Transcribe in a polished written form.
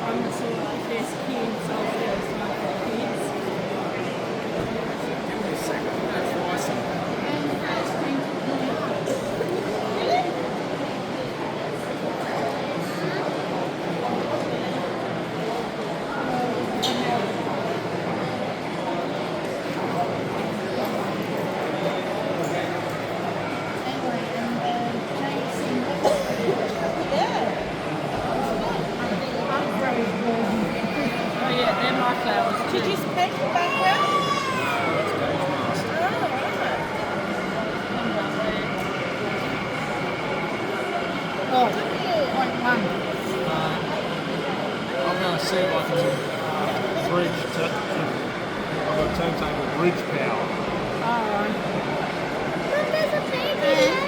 I'm not sure if there's kids or if there's not for kids. Give me a second. That's awesome. Oh yeah, they're my flowers too. Did you paint the background? That's Gage Master. Oh, point one. I'm going to see if I can bridge to. I've got turntable bridge power. Alright. There's a baby.